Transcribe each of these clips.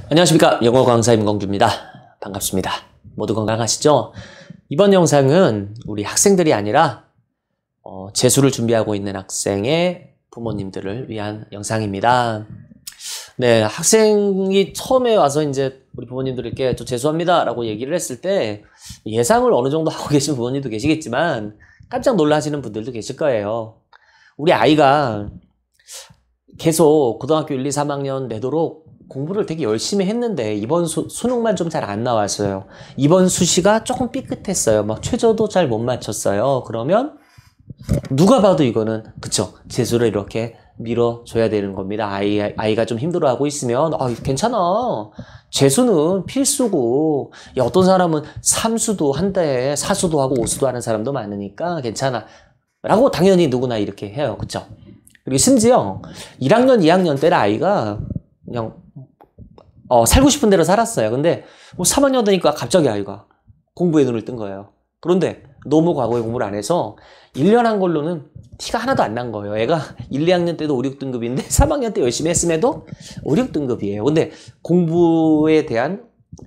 안녕하십니까. 영어 강사 임광주입니다. 반갑습니다. 모두 건강하시죠? 이번 영상은 우리 학생들이 아니라 재수를 준비하고 있는 학생의 부모님들을 위한 영상입니다. 네, 학생이 처음에 와서 이제 우리 부모님들께 저 재수합니다 라고 얘기를 했을 때 예상을 어느 정도 하고 계신 부모님도 계시겠지만 깜짝 놀라시는 분들도 계실 거예요. 우리 아이가 계속 고등학교 1, 2, 3학년 내도록 공부를 되게 열심히 했는데 이번 수능만 좀 잘 안 나왔어요. 이번 수시가 조금 삐끗했어요. 막 최저도 잘 못 맞췄어요. 그러면 누가 봐도 이거는 그쵸, 재수를 이렇게 밀어줘야 되는 겁니다. 아이가 좀 힘들어하고 있으면 괜찮아, 재수는 필수고, 야, 어떤 사람은 삼수도 한데 사수도 하고 오수도 하는 사람도 많으니까 괜찮아 라고 당연히 누구나 이렇게 해요. 그쵸? 그리고 심지어 1학년 2학년 때는 아이가 그냥 살고 싶은 대로 살았어요. 근데 3학년 되니까 갑자기 아이가 공부에 눈을 뜬 거예요. 그런데 너무 과거에 공부를 안 해서 1년 한 걸로는 티가 하나도 안 난 거예요. 애가 1, 2학년 때도 5, 6등급인데 3학년 때 열심히 했음에도 5, 6등급이에요. 근데 공부에 대한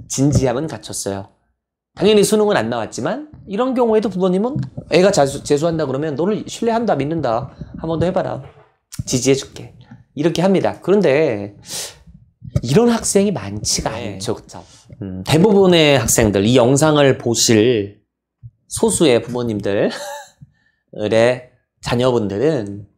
진지함은 갖췄어요. 당연히 수능은 안 나왔지만 이런 경우에도 부모님은 애가 재수한다 그러면 너를 신뢰한다, 믿는다, 한 번 더 해봐라, 지지해줄게, 이렇게 합니다. 그런데 이런 학생이 많지가 않죠. 그쵸? 대부분의 학생들, 이 영상을 보실 소수의 부모님들의 자녀분들은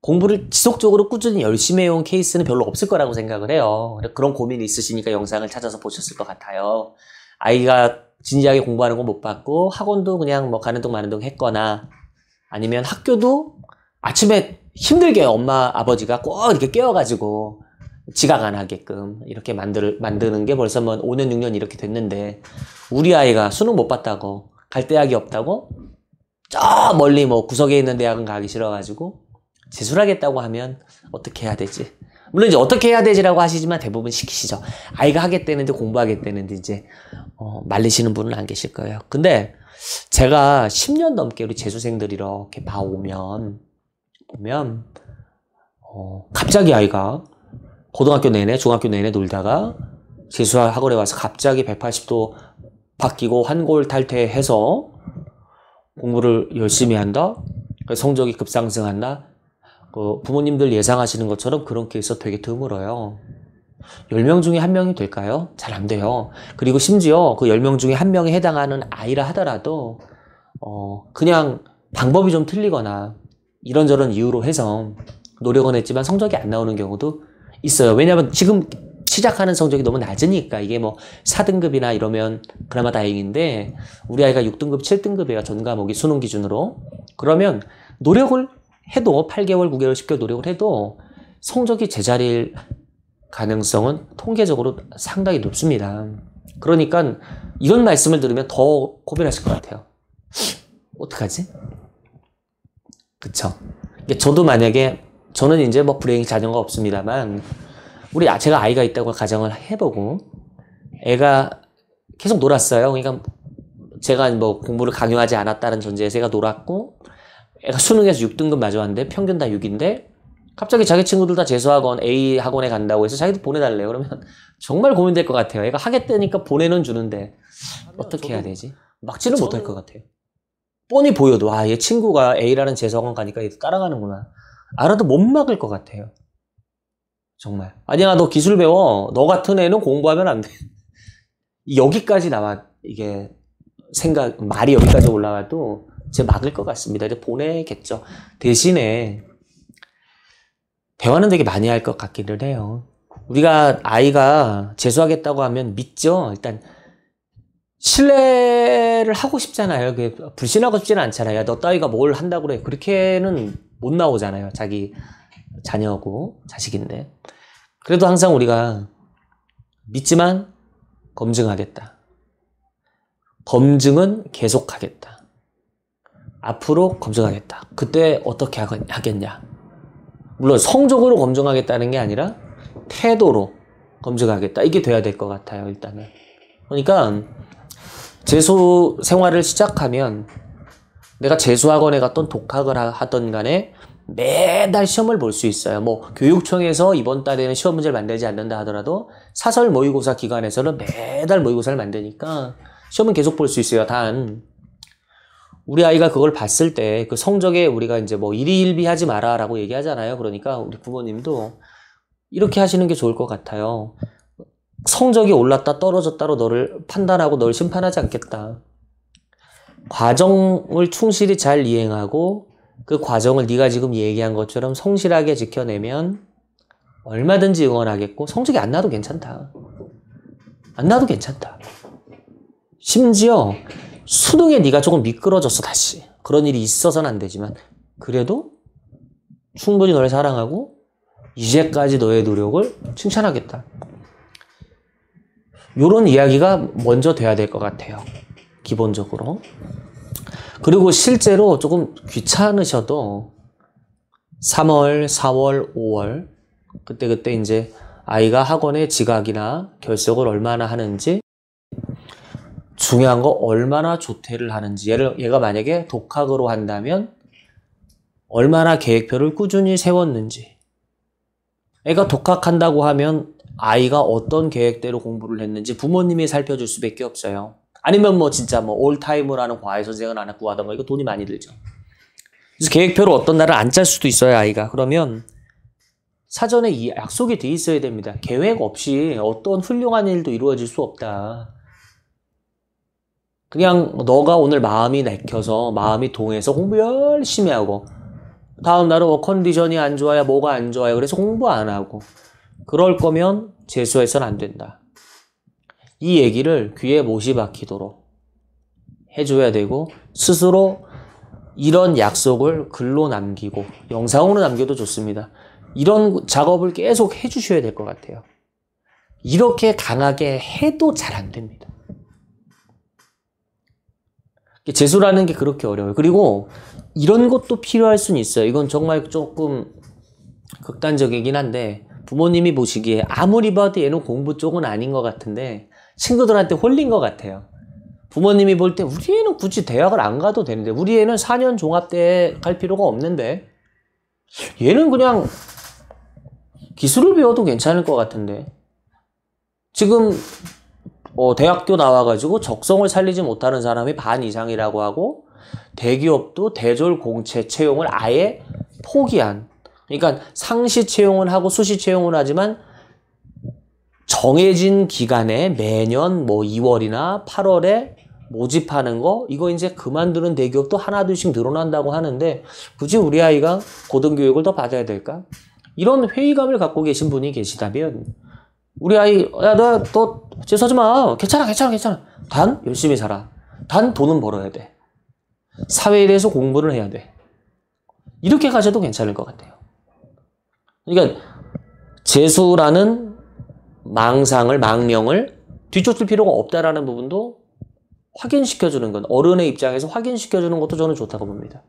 공부를 지속적으로 꾸준히 열심히 해온 케이스는 별로 없을 거라고 생각을 해요. 그런 고민이 있으시니까 영상을 찾아서 보셨을 것 같아요. 아이가 진지하게 공부하는 거 못 봤고 학원도 그냥 뭐 가는 동 마는 동 했거나, 아니면 학교도 아침에 힘들게 엄마 아버지가 꼭 이렇게 깨워가지고 지각 안 하게끔 이렇게 만드는 게 벌써 뭐 5년 6년 이렇게 됐는데, 우리 아이가 수능 못 봤다고, 갈 대학이 없다고, 저 멀리 뭐 구석에 있는 대학은 가기 싫어가지고 재수를 하겠다고 하면 어떻게 해야 되지? 물론 이제 어떻게 해야 되지라고 하시지만 대부분 시키시죠. 아이가 하겠다는데, 공부하겠다는데 이제 말리시는 분은 안 계실 거예요. 근데 제가 10년 넘게 우리 재수생들 이렇게 봐오면 갑자기 아이가 고등학교 내내, 중학교 내내 놀다가 재수학원에 와서 갑자기 180도 바뀌고 환골 탈퇴해서 공부를 열심히 한다? 성적이 급상승한다? 부모님들 예상하시는 것처럼 그런 케이스 되게 드물어요. 10명 중에 1명이 될까요? 잘 안 돼요. 그리고 심지어 그 10명 중에 1명에 해당하는 아이라 하더라도 그냥 방법이 좀 틀리거나 이런저런 이유로 해서 노력은 했지만 성적이 안 나오는 경우도 있어요. 왜냐하면 지금 시작하는 성적이 너무 낮으니까. 이게 뭐 4등급이나 이러면 그나마 다행인데 우리 아이가 6등급, 7등급이에요. 전 과목이 수능 기준으로. 그러면 노력을 해도 8개월, 9개월, 10개월 노력을 해도 성적이 제자리일 가능성은 통계적으로 상당히 높습니다. 그러니까 이런 말씀을 들으면 더 고민하실 것 같아요. 어떡하지? 그쵸? 저도 만약에, 저는 이제 뭐 불행히 자녀가 없습니다만 제가 아이가 있다고 가정을 해보고 애가 계속 놀았어요. 그러니까 제가 뭐 공부를 강요하지 않았다는 전제에서 애가 놀았고, 애가 수능에서 6등급 맞았는데 평균 다 6인데 갑자기 자기 친구들 다 재수학원 A 학원에 간다고 해서 자기도 보내달래요. 그러면 정말 고민될 것 같아요. 애가 하겠다니까 보내는 주는데 어떻게 해야 되지? 막지는 못할 것 같아요. 뻔히 보여도 얘 친구가 A라는 재수학원 가니까 얘도 따라가는구나 알아도 못 막을 것 같아요. 정말. 아니야, 너 기술 배워. 너 같은 애는 공부하면 안 돼. 여기까지 나와, 이게 말이 여기까지 올라와도 제 막을 것 같습니다. 이제 보내겠죠. 대신에 대화는 되게 많이 할 것 같기는 해요. 우리가 아이가 재수하겠다고 하면 믿죠. 일단 신뢰를 하고 싶잖아요. 불신하고 싶지는 않잖아요. 너 따위가 뭘 한다고 그래. 그렇게는 못 나오잖아요. 자기 자녀고 자식인데. 그래도 항상 우리가 믿지만 검증하겠다. 검증은 계속하겠다. 앞으로 검증하겠다. 그때 어떻게 하겠냐. 물론 성적으로 검증하겠다는 게 아니라 태도로 검증하겠다. 이게 돼야 될 것 같아요. 일단은. 그러니까 재수 생활을 시작하면 내가 재수학원에 갔던 독학을 하던 간에 매달 시험을 볼 수 있어요. 뭐 교육청에서 이번 달에는 시험 문제를 만들지 않는다 하더라도 사설 모의고사 기관에서는 매달 모의고사를 만드니까 시험은 계속 볼 수 있어요. 단 우리 아이가 그걸 봤을 때 그 성적에 우리가 이제 뭐 일희일비하지 마라라고 얘기하잖아요. 그러니까 우리 부모님도 이렇게 하시는 게 좋을 것 같아요. 성적이 올랐다 떨어졌다로 너를 판단하고 널 심판하지 않겠다. 과정을 충실히 잘 이행하고 그 과정을 네가 지금 얘기한 것처럼 성실하게 지켜내면 얼마든지 응원하겠고 성적이 안 나도 괜찮다. 안 나도 괜찮다. 심지어 수능에 네가 조금 미끄러졌어 다시. 그런 일이 있어서는 안 되지만 그래도 충분히 널 사랑하고 이제까지 너의 노력을 칭찬하겠다. 이런 이야기가 먼저 돼야 될 것 같아요. 기본적으로. 그리고 실제로 조금 귀찮으셔도 3월, 4월, 5월 그때 이제 아이가 학원에 지각이나 결석을 얼마나 하는지 중요한 거 얼마나 조퇴를 하는지 얘가 만약에 독학으로 한다면 얼마나 계획표를 꾸준히 세웠는지 애가 독학한다고 하면 아이가 어떤 계획대로 공부를 했는지 부모님이 살펴줄 수밖에 없어요. 아니면 뭐 진짜 뭐 올타임으로 과외 선생을 하나 구하던가 이거 돈이 많이 들죠. 그래서 계획표를 어떤 날을 안 짤 수도 있어요 아이가. 그러면 사전에 이 약속이 돼 있어야 됩니다. 계획 없이 어떤 훌륭한 일도 이루어질 수 없다. 그냥 너가 오늘 마음이 내켜서 마음이 동해서 공부 열심히 하고 다음 날은 뭐 컨디션이 안 좋아요 뭐가 안 좋아요 그래서 공부 안 하고 그럴 거면 재수해서는 안 된다. 이 얘기를 귀에 못이 박히도록 해줘야 되고 스스로 이런 약속을 글로 남기고 영상으로 남겨도 좋습니다. 이런 작업을 계속 해주셔야 될 것 같아요. 이렇게 강하게 해도 잘 안 됩니다. 재수라는 게 그렇게 어려워요. 그리고 이런 것도 필요할 수는 있어요. 이건 정말 조금 극단적이긴 한데 부모님이 보시기에 아무리 봐도 얘는 공부 쪽은 아닌 것 같은데 친구들한테 홀린 것 같아요. 부모님이 볼 때 우리 애는 굳이 대학을 안 가도 되는데 우리 애는 4년 종합대에 갈 필요가 없는데 얘는 그냥 기술을 배워도 괜찮을 것 같은데 지금 대학교 나와가지고 적성을 살리지 못하는 사람이 반 이상이라고 하고 대기업도 대졸 공채 채용을 아예 포기한 그러니까 상시 채용을 하고 수시 채용을 하지만 정해진 기간에 매년 뭐 2월이나 8월에 모집하는 거 이거 이제 그만두는 대기업도 하나둘씩 늘어난다고 하는데 굳이 우리 아이가 고등교육을 더 받아야 될까? 이런 회의감을 갖고 계신 분이 계시다면 우리 아이 너 재수하지 마. 괜찮아. 단 열심히 살아. 단 돈은 벌어야 돼. 사회에 대해서 공부를 해야 돼. 이렇게 가셔도 괜찮을 것 같아요. 그러니까 재수라는 망령을 뒤쫓을 필요가 없다라는 부분도 확인시켜주는 건 어른의 입장에서 확인시켜주는 것도 저는 좋다고 봅니다.